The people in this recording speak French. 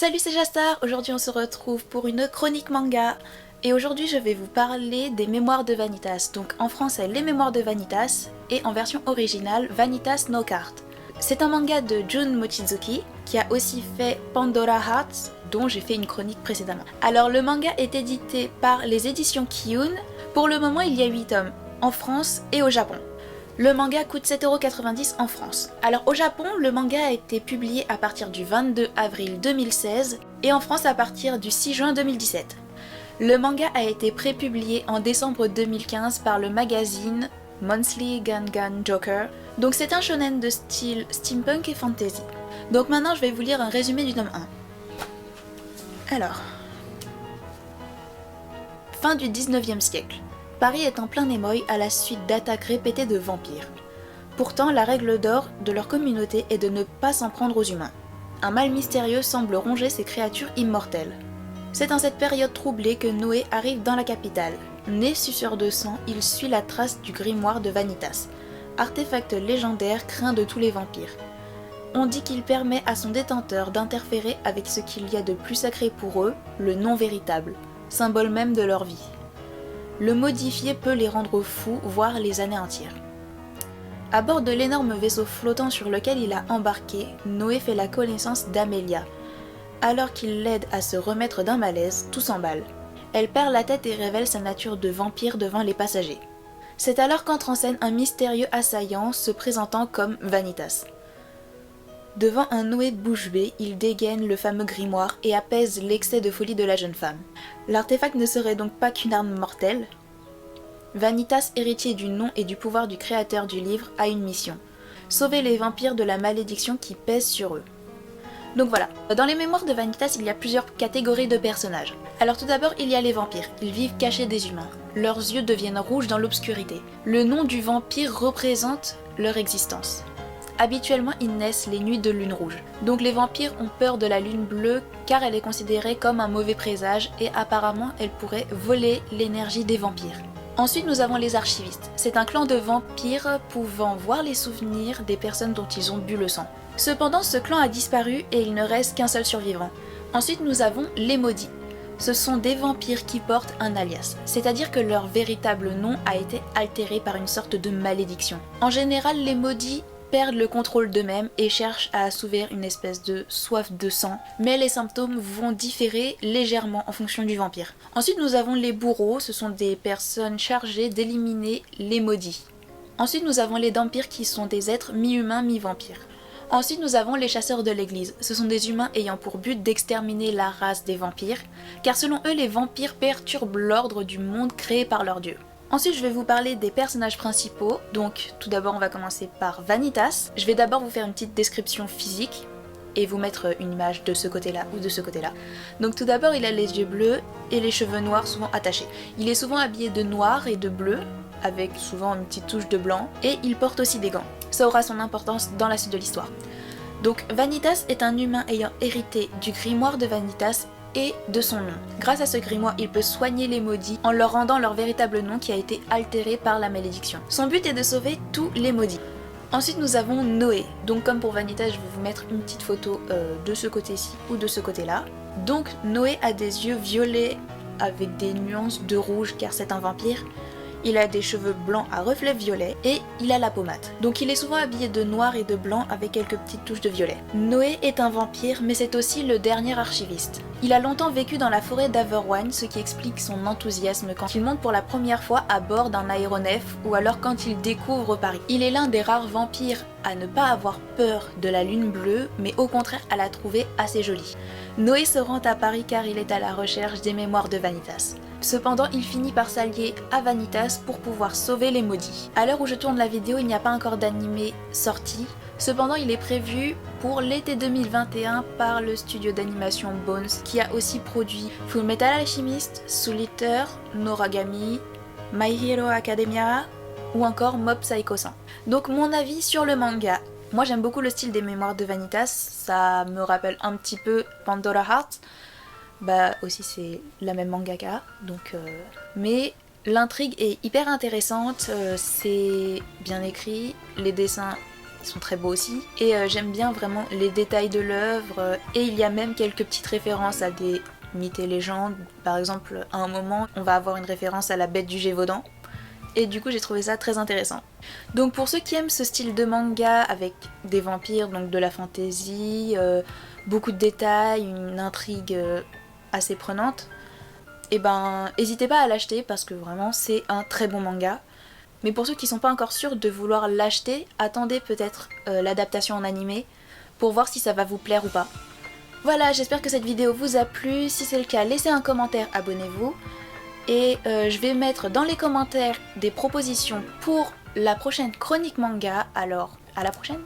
Salut, c'est Jastar. Aujourd'hui on se retrouve pour une chronique manga. Et aujourd'hui je vais vous parler des Mémoires de Vanitas. Donc en français Les Mémoires de Vanitas et en version originale Vanitas no Card. C'est un manga de Jun Mochizuki qui a aussi fait Pandora Hearts dont j'ai fait une chronique précédemment. Alors le manga est édité par les éditions Kiyun. Pour le moment il y a 8 tomes en France et au Japon. Le manga coûte 7,90€ en France. Alors au Japon, le manga a été publié à partir du 22 avril 2016 et en France à partir du 6 juin 2017. Le manga a été prépublié en décembre 2015 par le magazine Monthly Gangan Joker. Donc c'est un shonen de style steampunk et fantasy. Donc maintenant je vais vous lire un résumé du tome 1. Alors, fin du 19e siècle. Paris est en plein émoi à la suite d'attaques répétées de vampires. Pourtant, la règle d'or de leur communauté est de ne pas s'en prendre aux humains. Un mal mystérieux semble ronger ces créatures immortelles. C'est dans cette période troublée que Noé arrive dans la capitale. Né suceur de sang, il suit la trace du grimoire de Vanitas, artefact légendaire craint de tous les vampires. On dit qu'il permet à son détenteur d'interférer avec ce qu'il y a de plus sacré pour eux, le non véritable, symbole même de leur vie. Le modifier peut les rendre fous, voire les anéantir. À bord de l'énorme vaisseau flottant sur lequel il a embarqué, Noé fait la connaissance d'Amelia. Alors qu'il l'aide à se remettre d'un malaise, tout s'emballe. Elle perd la tête et révèle sa nature de vampire devant les passagers. C'est alors qu'entre en scène un mystérieux assaillant se présentant comme Vanitas. Devant un Noé bouche bée, il dégaine le fameux grimoire et apaise l'excès de folie de la jeune femme. L'artefact ne serait donc pas qu'une arme mortelle. Vanitas, héritier du nom et du pouvoir du créateur du livre, a une mission. Sauver les vampires de la malédiction qui pèse sur eux. Donc voilà, dans les mémoires de Vanitas, il y a plusieurs catégories de personnages. Alors tout d'abord, il y a les vampires. Ils vivent cachés des humains. Leurs yeux deviennent rouges dans l'obscurité. Le nom du vampire représente leur existence. Habituellement, ils naissent les nuits de lune rouge. Donc les vampires ont peur de la lune bleue car elle est considérée comme un mauvais présage et apparemment elle pourrait voler l'énergie des vampires. Ensuite, nous avons les archivistes. C'est un clan de vampires pouvant voir les souvenirs des personnes dont ils ont bu le sang. Cependant, ce clan a disparu et il ne reste qu'un seul survivant. Ensuite, nous avons les maudits. Ce sont des vampires qui portent un alias, c'est-à-dire que leur véritable nom a été altéré par une sorte de malédiction. En général, les maudits perdent le contrôle d'eux-mêmes et cherchent à assouvir une espèce de soif de sang, mais les symptômes vont différer légèrement en fonction du vampire. Ensuite nous avons les bourreaux, ce sont des personnes chargées d'éliminer les maudits. Ensuite nous avons les dampires qui sont des êtres mi-humains mi-vampires. Ensuite nous avons les chasseurs de l'église, ce sont des humains ayant pour but d'exterminer la race des vampires, car selon eux les vampires perturbent l'ordre du monde créé par leur dieu. Ensuite, je vais vous parler des personnages principaux. Donc, tout d'abord, on va commencer par Vanitas. Je vais d'abord vous faire une petite description physique et vous mettre une image de ce côté-là ou de ce côté-là. Donc, tout d'abord, il a les yeux bleus et les cheveux noirs souvent attachés. Il est souvent habillé de noir et de bleu, avec souvent une petite touche de blanc, et il porte aussi des gants. Ça aura son importance dans la suite de l'histoire. Donc, Vanitas est un humain ayant hérité du grimoire de Vanitas et de son nom. Grâce à ce grimoire, il peut soigner les maudits en leur rendant leur véritable nom qui a été altéré par la malédiction. Son but est de sauver tous les maudits. Ensuite nous avons Noé. Donc comme pour Vanitas, je vais vous mettre une petite photo de ce côté-ci ou de ce côté-là. Donc Noé a des yeux violets avec des nuances de rouge car c'est un vampire. Il a des cheveux blancs à reflets violets et il a la pommade. Donc il est souvent habillé de noir et de blanc avec quelques petites touches de violet. Noé est un vampire mais c'est aussi le dernier archiviste. Il a longtemps vécu dans la forêt d'Averwan, ce qui explique son enthousiasme quand il monte pour la première fois à bord d'un aéronef ou alors quand il découvre Paris. Il est l'un des rares vampires à ne pas avoir peur de la lune bleue mais au contraire à la trouver assez jolie. Noé se rend à Paris car il est à la recherche des mémoires de Vanitas. Cependant, il finit par s'allier à Vanitas pour pouvoir sauver les maudits. À l'heure où je tourne la vidéo, il n'y a pas encore d'animé sorti. Cependant, il est prévu pour l'été 2021 par le studio d'animation Bones, qui a aussi produit Fullmetal Alchemist, Soul Eater, Noragami, My Hero Academia ou encore Mob Psycho 100. Donc mon avis sur le manga. Moi j'aime beaucoup le style des mémoires de Vanitas, ça me rappelle un petit peu Pandora Hearts. Bah aussi c'est la même mangaka, donc mais l'intrigue est hyper intéressante, c'est bien écrit, les dessins ils sont très beaux aussi. Et j'aime bien vraiment les détails de l'œuvre, et il y a même quelques petites références à des mythes et légendes. Par exemple, à un moment, on va avoir une référence à la bête du Gévaudan. Et du coup, j'ai trouvé ça très intéressant. Donc pour ceux qui aiment ce style de manga avec des vampires, donc de la fantasy, beaucoup de détails, une intrigue assez prenante, et ben n'hésitez pas à l'acheter parce que vraiment c'est un très bon manga. Mais pour ceux qui sont pas encore sûrs de vouloir l'acheter, attendez peut-être l'adaptation en animé pour voir si ça va vous plaire ou pas. Voilà, j'espère que cette vidéo vous a plu. Si c'est le cas, laissez un commentaire, abonnez-vous. Et je vais mettre dans les commentaires des propositions pour la prochaine chronique manga. Alors, à la prochaine!